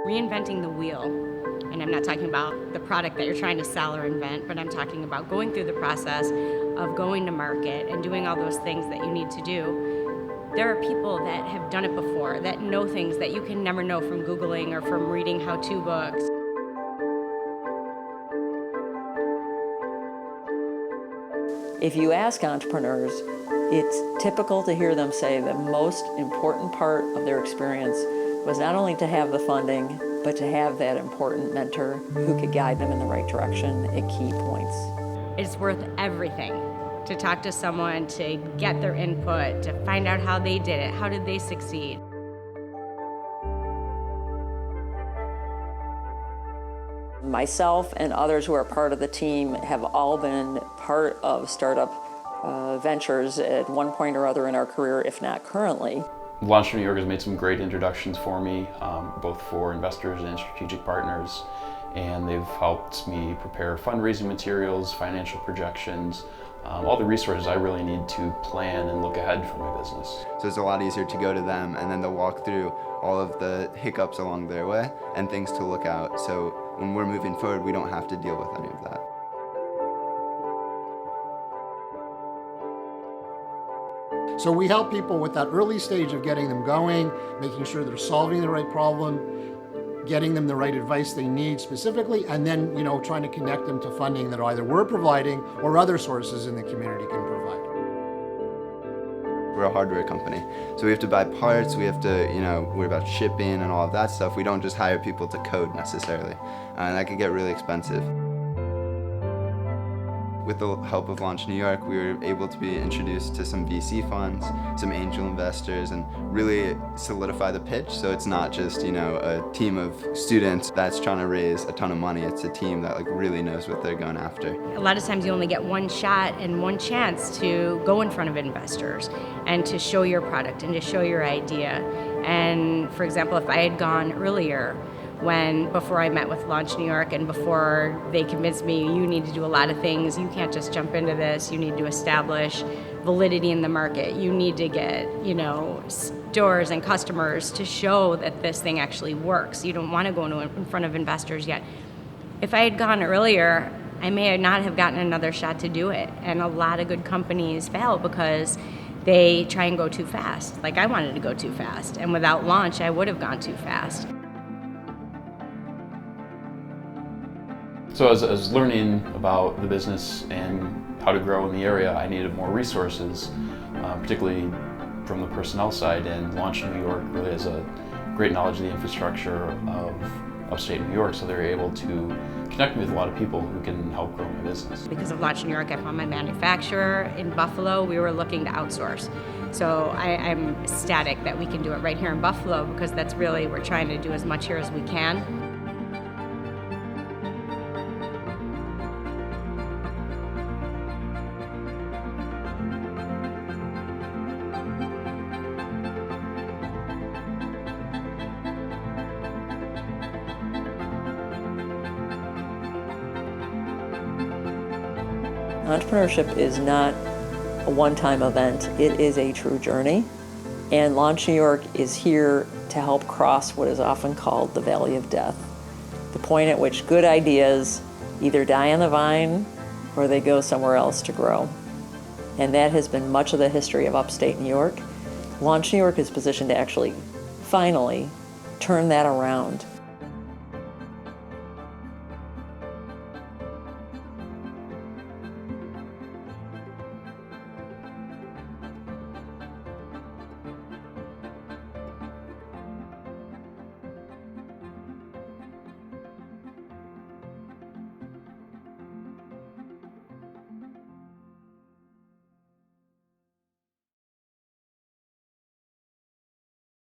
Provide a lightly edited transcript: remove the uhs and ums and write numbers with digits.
reinventing the wheel. And I'm not talking about the product that you're trying to sell or invent, but I'm talking about going through the process of going to market and doing all those things that you need to do. There are people that have done it before, that know things that you can never know from Googling or from reading how-to books. If you ask entrepreneurs, it's typical to hear them say the most important part of their experience was not only to have the funding, but to have that important mentor who could guide them in the right direction at key points. It's worth everything to talk to someone, to get their input, to find out how they did it, how did they succeed. Myself and others who are part of the team have all been part of startup ventures at one point or other in our career, if not currently. Launch New York has made some great introductions for me, both for investors and strategic partners, and they've helped me prepare fundraising materials, financial projections, all the resources I really need to plan and look ahead for my business. So it's a lot easier to go to them and then they'll walk through all of the hiccups along their way and things to look out. So when we're moving forward, we don't have to deal with any of that. So we help people with that early stage of getting them going, making sure they're solving the right problem, getting them the right advice they need specifically, and then, trying to connect them to funding that either we're providing or other sources in the community can provide. We're a hardware company, so we have to buy parts, we have to, worry about shipping and all of that stuff. We don't just hire people to code necessarily, and that could get really expensive. With the help of Launch New York, we were able to be introduced to some VC funds, some angel investors, and really solidify the pitch. So it's not just, a team of students that's trying to raise a ton of money. It's a team that really knows what they're going after. A lot of times you only get one shot and one chance to go in front of investors and to show your product and to show your idea. And for example, if I had gone earlier, before I met with Launch New York and before they convinced me you need to do a lot of things, you can't just jump into this, you need to establish validity in the market, you need to get, doors and customers to show that this thing actually works. You don't want to go in front of investors yet. If I had gone earlier, I may not have gotten another shot to do it. And a lot of good companies fail because they try and go too fast. Like I wanted to go too fast, and without Launch, I would have gone too fast. So as I was learning about the business and how to grow in the area, I needed more resources, particularly from the personnel side, and Launch New York really has a great knowledge of the infrastructure of upstate New York, so they're able to connect me with a lot of people who can help grow my business. Because of Launch New York, I found my manufacturer in Buffalo. We were looking to outsource. So I'm ecstatic that we can do it right here in Buffalo, because that's really, we're trying to do as much here as we can. Entrepreneurship is not a one-time event. It is a true journey. And Launch New York is here to help cross what is often called the valley of death, the point at which good ideas either die on the vine or they go somewhere else to grow. And that has been much of the history of upstate New York. Launch New York is positioned to actually, finally, turn that around